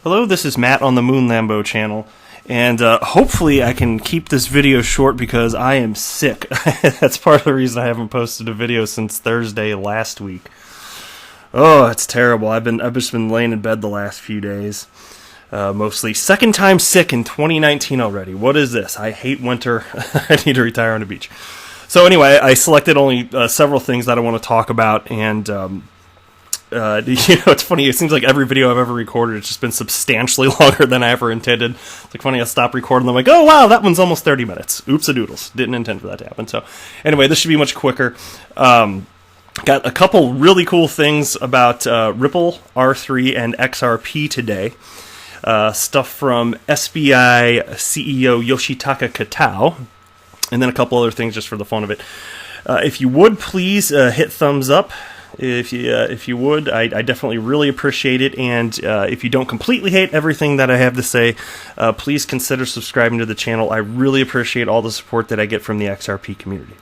Hello, this is Matt on the Moon Lambo channel, and hopefully I can keep this video short because I am sick. That's part of the reason I haven't posted a video since Thursday last week. Oh, it's terrible. I've just been laying in bed the last few days, mostly. Second time sick in 2019 already. What is this? I hate winter. I need to retire on the beach. So anyway, I selected only several things that I want to talk about, and it's funny, it seems like every video I've ever recorded, it's just been substantially longer than I ever intended. It's like funny, I stop recording, I'm like, oh wow, that one's almost 30 minutes. Oops-a-doodles. Didn't intend for that to happen. So anyway, this should be much quicker. Got a couple really cool things about Ripple, R3, and XRP today. Stuff from SBI CEO Yoshitaka Kitao, and then a couple other things just for the fun of it. If you would, please hit thumbs up. If you would, I definitely really appreciate it. And if you don't completely hate everything that I have to say, please consider subscribing to the channel. I really appreciate all the support that I get from the XRP community.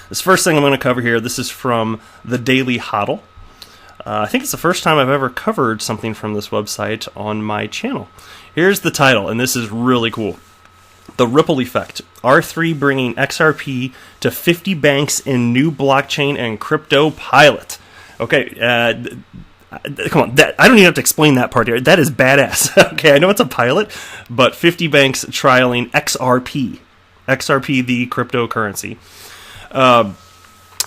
This first thing I'm going to cover here, this is from the Daily Hodl. I think it's the first time I've ever covered something from this website on my channel. Here's the title, and this is really cool. The Ripple Effect. R3 bringing XRP to 50 banks in new blockchain and crypto pilot. Okay, come on. I don't even have to explain that part here. That is badass. Okay, I know it's a pilot, but 50 banks trialing XRP. XRP, the cryptocurrency. And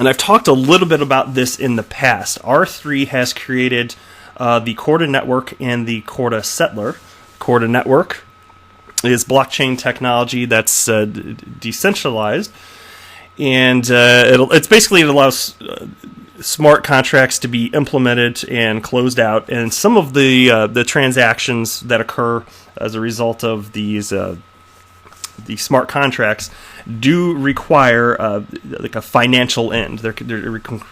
I've talked a little bit about this in the past. R3 has created the Corda network and the Corda settler. Corda network is blockchain technology that's decentralized, and it allows smart contracts to be implemented and closed out, and some of the transactions that occur as a result of these the smart contracts do require like a financial end. They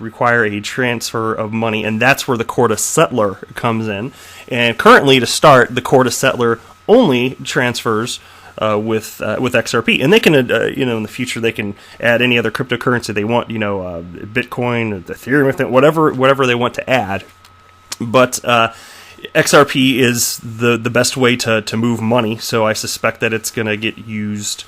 require a transfer of money, and that's where the Corda settler comes in. And currently, to start, the Corda settler only transfers with XRP, and they can, in the future, they can add any other cryptocurrency they want, Bitcoin, Ethereum, whatever they want to add. But XRP is the best way to move money, so I suspect that it's going to get used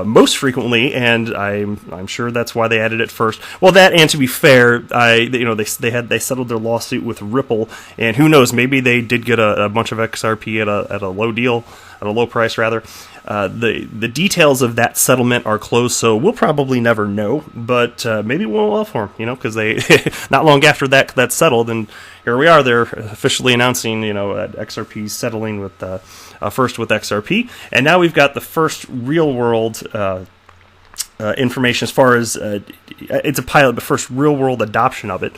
most frequently, and I'm sure that's why they added it first. Well, that, and to be fair, they settled their lawsuit with Ripple, and who knows, maybe they did get a bunch of XRP at a low price rather. The details of that settlement are closed, so we'll probably never know, but maybe we'll well for them, because they not long after that settled, and here we are. They're officially announcing, XRP settling with first with XRP, and now we've got the first real world information as far as it's a pilot, but first real world adoption of it.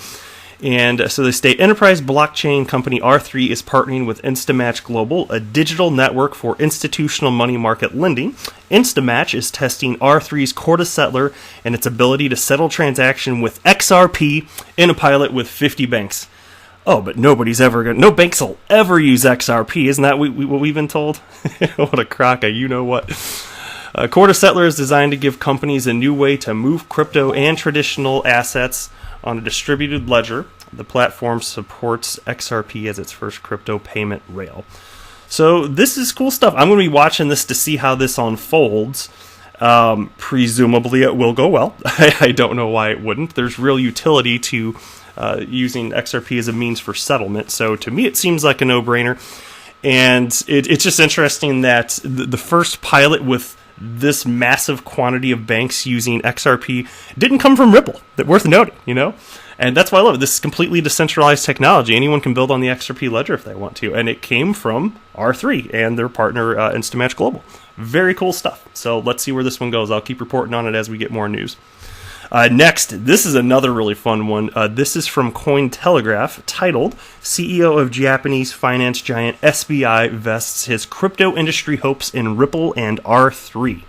And so they state, enterprise blockchain company R3 is partnering with Instamatch Global, a digital network for institutional money market lending. Instamatch is testing R3's Corda settler and its ability to settle transaction with XRP in a pilot with 50 banks. Oh, but no banks will ever use XRP. Isn't that what we've been told? What a crock of you-know-what. Corda settler is designed to give companies a new way to move crypto and traditional assets on a distributed ledger. The platform supports XRP as its first crypto payment rail. So this is cool stuff. I'm going to be watching this to see how this unfolds. Presumably it will go well. I don't know why it wouldn't. There's real utility to using XRP as a means for settlement. So to me it seems like a no-brainer. And it's just interesting that the first pilot with this massive quantity of banks using XRP didn't come from Ripple. That's worth noting, And that's why I love it. This is completely decentralized technology. Anyone can build on the XRP ledger if they want to. And it came from R3 and their partner, Instamatch Global. Very cool stuff. So let's see where this one goes. I'll keep reporting on it as we get more news. Next, this is another really fun one. This is from Cointelegraph, titled, CEO of Japanese finance giant SBI vests his crypto industry hopes in Ripple and R3.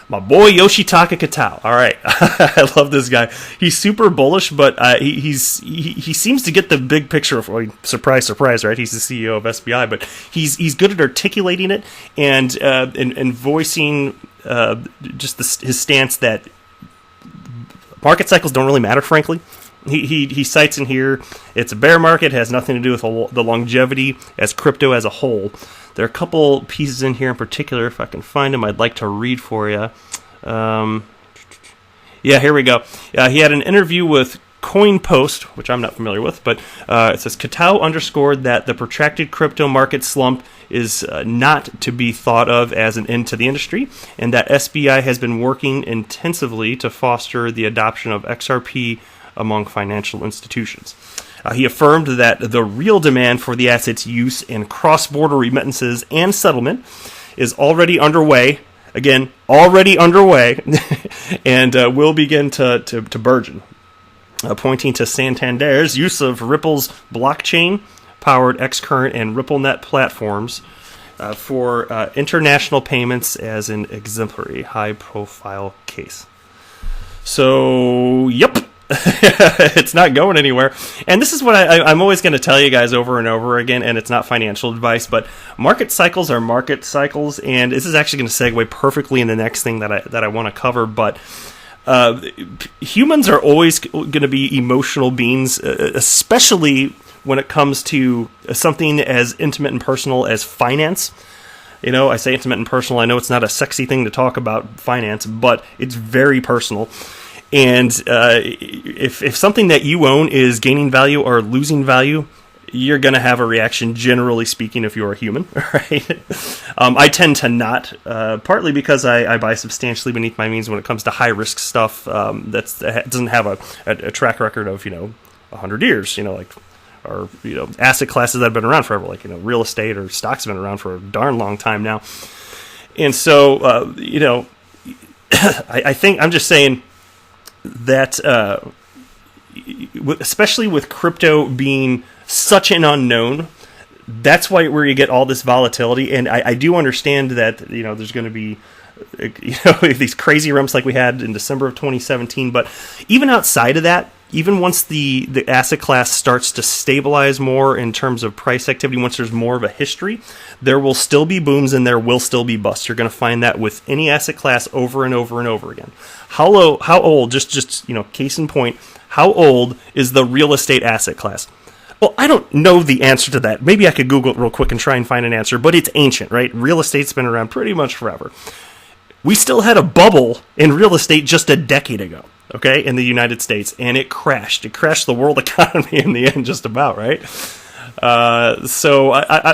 My boy Yoshitaka Kitao. All right, I love this guy. He's super bullish, but he seems to get the big picture. Surprise, surprise, right? He's the CEO of SBI, but he's good at articulating it and voicing just his stance that market cycles don't really matter, frankly. He cites in here, it's a bear market, has nothing to do with the longevity as crypto as a whole. There are a couple pieces in here in particular, if I can find them, I'd like to read for you. Yeah, here we go. He had an interview with CoinPost, which I'm not familiar with, but it says, Katao underscored that the protracted crypto market slump is not to be thought of as an end to the industry, and that SBI has been working intensively to foster the adoption of XRP among financial institutions. He affirmed that the real demand for the asset's use in cross-border remittances and settlement is already underway, again, already underway, and will begin to burgeon. Pointing to Santander's use of Ripple's blockchain-powered Xcurrent and RippleNet platforms for international payments as an exemplary high-profile case. So, yep. It's not going anywhere. And this is what I'm always going to tell you guys over and over again, and it's not financial advice, but market cycles are market cycles, and this is actually going to segue perfectly in the next thing that I want to cover, but humans are always going to be emotional beings, especially when it comes to something as intimate and personal as finance. You know, I say intimate and personal. I know it's not a sexy thing to talk about finance, but it's very personal. And if something that you own is gaining value or losing value, you're going to have a reaction, generally speaking, if you're a human, right? I tend to not, partly because I buy substantially beneath my means when it comes to high-risk stuff that doesn't have a track record of, 100 years, or, asset classes that have been around forever, like, real estate or stocks have been around for a darn long time now. And so, I think I'm just saying that, especially with crypto being such an unknown, that's where you get all this volatility. And I do understand that there's going to be these crazy rumps like we had in December of 2017. But even outside of that, even once the asset class starts to stabilize more in terms of price activity, once there's more of a history, there will still be booms and there will still be busts. You're going to find that with any asset class over and over and over again. How old? Just case in point, how old is the real estate asset class? Well, I don't know the answer to that. Maybe I could Google it real quick and try and find an answer, but it's ancient, right? Real estate's been around pretty much forever. We still had a bubble in real estate just a decade ago, okay, in the United States, and it crashed. It crashed the world economy in the end, just about, right? So,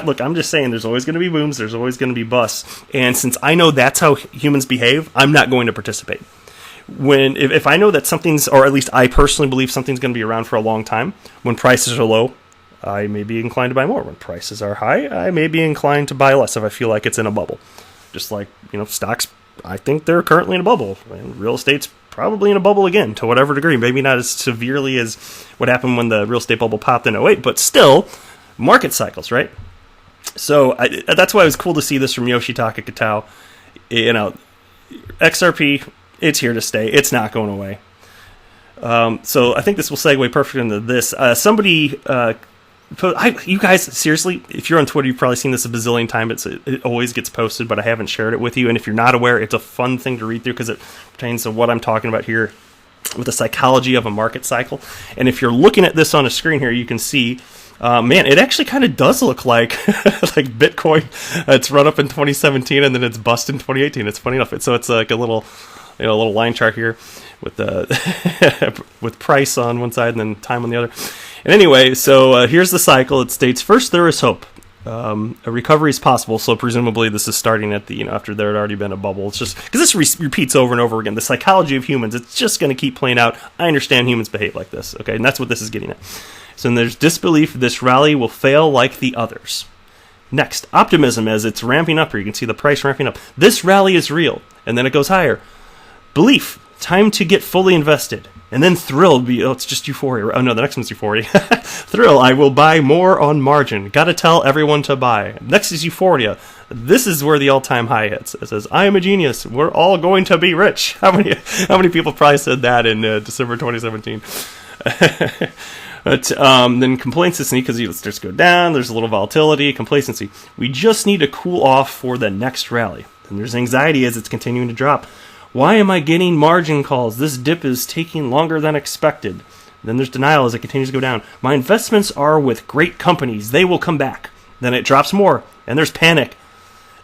look, I'm just saying there's always going to be booms, there's always going to be busts, and since I know that's how humans behave, I'm not going to participate. If I know that something's, or at least I personally believe something's going to be around for a long time, when prices are low, I may be inclined to buy more. When prices are high, I may be inclined to buy less if I feel like it's in a bubble. Just like, stocks, I think they're currently in a bubble. And real estate's probably in a bubble again, to whatever degree. Maybe not as severely as what happened when the real estate bubble popped in 2008, but still, market cycles, right? So that's why it was cool to see this from Yoshitaka Katao. XRP, it's here to stay. It's not going away. So I think this will segue perfectly into this. You guys, seriously, if you're on Twitter, you've probably seen this a bazillion times. It always gets posted, but I haven't shared it with you. And if you're not aware, it's a fun thing to read through because it pertains to what I'm talking about here with the psychology of a market cycle. And if you're looking at this on a screen here, you can see, it actually kind of does look like like Bitcoin. It's run up in 2017 and then it's bust in 2018. It's funny enough. So it's like a little line chart here with with price on one side and then time on the other. And anyway, so here's the cycle. It states, first, there is hope. A recovery is possible, so presumably this is starting at the, after there had already been a bubble. It's just, because this repeats over and over again. The psychology of humans, it's just going to keep playing out. I understand humans behave like this, okay? And that's what this is getting at. So there's disbelief this rally will fail like the others. Next, optimism as it's ramping up here. You can see the price ramping up. This rally is real. And then it goes higher. Belief, time to get fully invested. And then thrill, it's just euphoria. Oh no, the next one's euphoria. Thrill, I will buy more on margin. Gotta tell everyone to buy. Next is euphoria. This is where the all-time high hits. It says, I am a genius. We're all going to be rich. How many people probably said that in December 2017? But then complacency, because it starts to go down, there's a little volatility, complacency. We just need to cool off for the next rally. And there's anxiety as it's continuing to drop. Why am I getting margin calls? This dip is taking longer than expected. Then there's denial as it continues to go down. My investments are with great companies. They will come back. Then it drops more, and there's panic.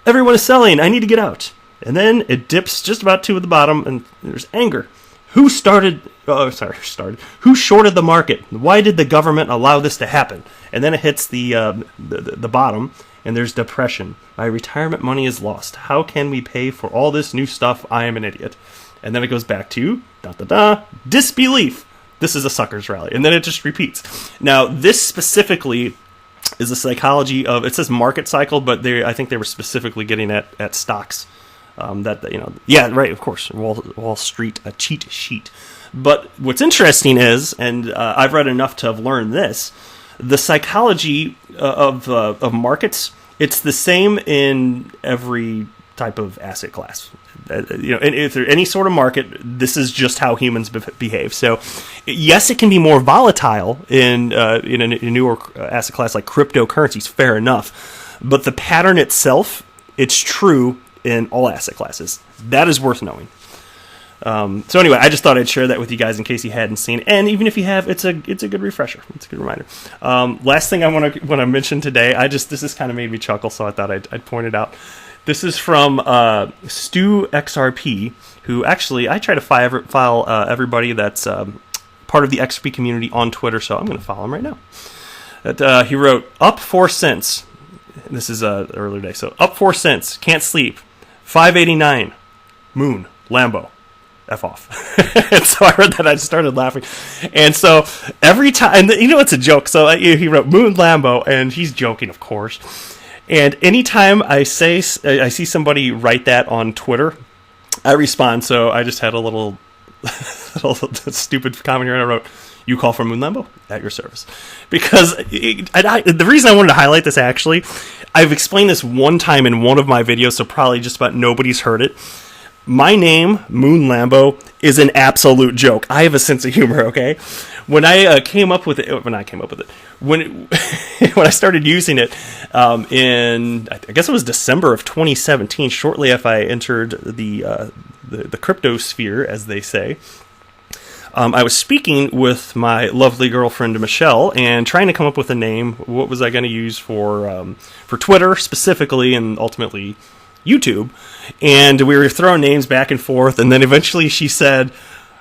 Everyone is selling. I need to get out. And then it dips just about to the bottom, and there's anger. Who started? Who shorted the market? Why did the government allow this to happen? And then it hits the bottom, and there's depression. My retirement money is lost. How can we pay for all this new stuff? I am an idiot. And then it goes back to disbelief. This is a sucker's rally, and then it just repeats. Now, this specifically is the psychology of, it says market cycle, but I think they were specifically getting at stocks. Of course, Wall Street, a cheat sheet. But what's interesting is, and I've read enough to have learned this, the psychology of markets, it's the same in every type of asset class. And if there's any sort of market, this is just how humans behave. So, yes, it can be more volatile in a newer asset class like cryptocurrencies. Fair enough, but the pattern itself, it's true in all asset classes. That is worth knowing. So anyway, I just thought I'd share that with you guys in case you hadn't seen it. And even if you have, it's a good refresher. It's a good reminder. Last thing I want to mention today, this has kind of made me chuckle, so I thought I'd point it out. This is from Stu XRP, who actually, I try to file everybody that's part of the XRP community on Twitter, so I'm going to follow him right now. He wrote, up 4 cents. This is earlier day, so up 4 cents, can't sleep. 589, Moon, Lambo, F off. And so I read that, I started laughing. And so every time, and it's a joke, so he wrote Moon, Lambo, and he's joking, of course. And anytime I see somebody write that on Twitter, I respond. So I just had a little stupid comment here, and I wrote, "You call for Moon Lambo at your service," because the reason I wanted to highlight this, actually, I've explained this one time in one of my videos, so probably just about nobody's heard it. My name, Moon Lambo, is an absolute joke. I have a sense of humor, okay? When I came up with it, when I started using it in, I guess it was December of 2017, shortly after I entered the crypto sphere, as they say, I was speaking with my lovely girlfriend Michelle and trying to come up with a name. What was I going to use for Twitter specifically, and ultimately YouTube? And we were throwing names back and forth, and then eventually she said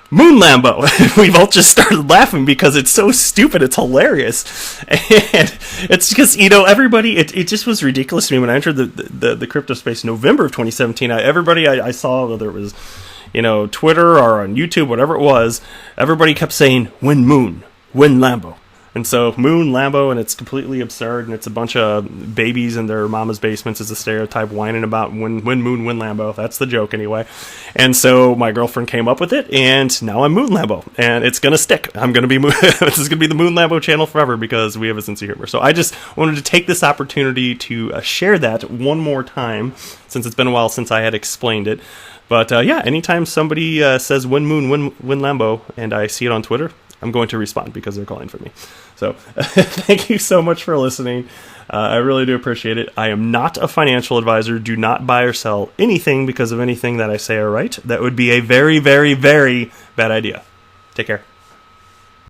Moon Lambo. We both just started laughing because it's so stupid, it's hilarious. And it's because, everybody, it just was ridiculous to me when I entered the crypto space in November of 2017. Everybody I saw, whether it was Twitter or on YouTube, whatever it was, everybody kept saying win Moon, win Lambo. And so Moon, Lambo, and it's completely absurd, and it's a bunch of babies in their mama's basements as a stereotype whining about win Moon, win Lambo. That's the joke anyway. And so my girlfriend came up with it, and now I'm Moon Lambo, and it's going to stick. I'm going to be this is going to be the Moon Lambo channel forever because we have a sense of humor. So I just wanted to take this opportunity to share that one more time, since it's been a while since I had explained it. But anytime somebody says win Moon, win Lambo, and I see it on Twitter, I'm going to respond because they're calling for me. So thank you so much for listening. I really do appreciate it. I am not a financial advisor. Do not buy or sell anything because of anything that I say or write. That would be a very, very, very bad idea. Take care.